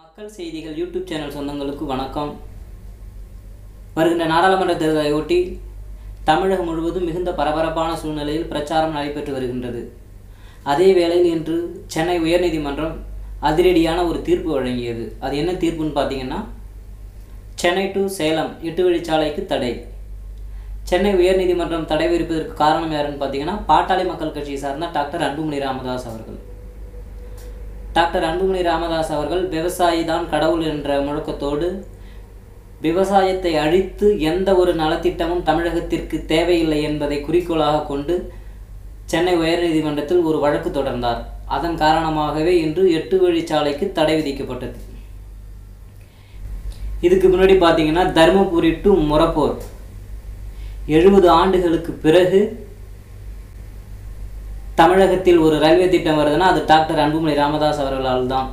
மக்கள் செய்திகள் YouTube channel சொந்தங்களுக்கு வணக்கம். வருகின்ற நாடாளுமன்ற தேர்தலை ஒட்டி தமிழகம் முழுவதும் மிகுந்த பரபரப்பான சூழ்நிலையில் பிரச்சாரம் நடைபெற்று வருகின்றது. அதே வேளையில் இன்று சென்னை உயர்நீதிமன்றம் அதிரடியான ஒரு தீர்ப்பு வழங்கியது. அது என்ன தீர்ப்புன்னு பார்த்தீங்கன்னா, சென்னை டு சேலம் 8 வழிச்சாலைக்கு தடை. சென்னை உயர்நீதிமன்றம் தடை விதிப்பதற்கு காரணம் யாருன்னு பார்த்தீங்கன்னா, பாட்டாளி மக்கள் கட்சியை சார்ந்த டாக்டர் அன்புமணி ராமதாஸ் அவர்கள். டாக்டர் அன்புமணி ராமதாஸ் அவர்கள் விவசாயி தான் கடவுள் என்ற முழக்கத்தோடு விவசாயத்தை அழித்து எந்த ஒரு நலத்திட்டமும் தமிழகத்திற்கு தேவையில்லை என்பதை குறிக்கோளாக கொண்டு சென்னை உயர்நீதிமன்றத்தில் ஒரு வழக்கு தொடர்ந்தார். அதன் காரணமாகவே இன்று 8 வழிச்சாலைக்கு தடை விதிக்கப்பட்டது. இதுக்கு முன்னாடி பார்த்தீங்கன்னா, தருமபுரி டு மொரப்பூர் 70 ஆண்டுகளுக்கு பிறகு தமிழகத்தில் ஒரு ரயில்வே திட்டம் வருதுன்னா அது டாக்டர் அன்புமணி ராமதாஸ் அவர்களால் தான்.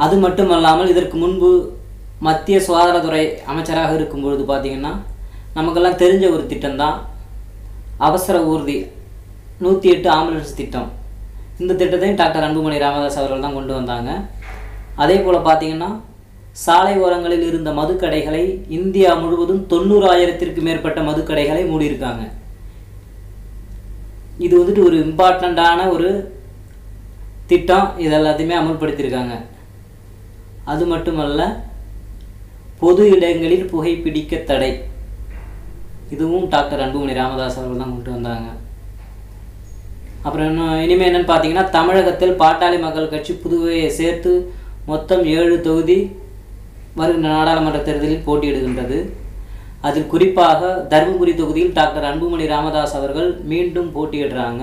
அது மட்டுமல்லாமல் இதற்கு முன்பு மத்திய சுகாதாரத்துறை அமைச்சராக இருக்கும்பொழுது பார்த்திங்கன்னா, நமக்கெல்லாம் தெரிஞ்ச ஒரு திட்டம்தான் அவசர ஊர்தி 108 ஆம்புலன்ஸ் திட்டம். இந்த திட்டத்தையும் டாக்டர் அன்புமணி ராமதாஸ் அவர்கள் தான் கொண்டு வந்தாங்க. அதே போல் பார்த்திங்கன்னா, சாலை ஓரங்களில் இருந்த மதுக்கடைகளை இந்தியா முழுவதும் 90,000த்திற்கு மேற்பட்ட மதுக்கடைகளை மூடியிருக்காங்க. இது ஒரு இம்பார்ட்டண்ட்டான ஒரு திட்டம். இது எல்லாத்தையுமே அமல்படுத்தியிருக்காங்க. அது மட்டுமல்ல, பொது இடங்களில் புகைப்பிடிக்க தடை. இதுவும் டாக்டர் அன்புமணி ராமதாஸ் அவர்கள் தான் கொண்டு வந்தாங்க. அப்புறம் இனிமேல் என்னென்னு பார்த்தீங்கன்னா, தமிழகத்தில் பாட்டாளி மக்கள் கட்சி புதுவையை சேர்த்து மொத்தம் 7 தொகுதி வருகின்ற நாடாளுமன்ற தேர்தலில் போட்டியிடுகின்றது. அதில் குறிப்பாக தருமபுரி தொகுதியில் டாக்டர் அன்புமணி ராமதாஸ் அவர்கள் மீண்டும் போட்டியிடுறாங்க.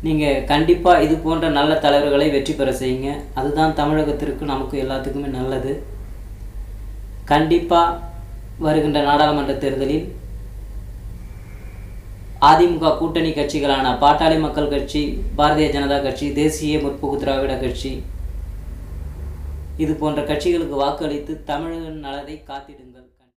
நீங்கள் கண்டிப்பாக இது போன்ற நல்ல தலைவர்களை வெற்றி பெற செய்யுங்க. அதுதான் தமிழகத்திற்கு நமக்கு எல்லாத்துக்குமே நல்லது. கண்டிப்பாக வருகின்ற நாடாளுமன்ற தேர்தலில் அதிமுக கூட்டணி கட்சிகளான பாட்டாளி மக்கள் கட்சி, பாரதிய ஜனதா கட்சி, தேசிய முற்போக்கு திராவிட கட்சி, இது போன்ற கட்சிகளுக்கு வாக்களித்து தமிழக நலத்தை காத்திடுங்கள்.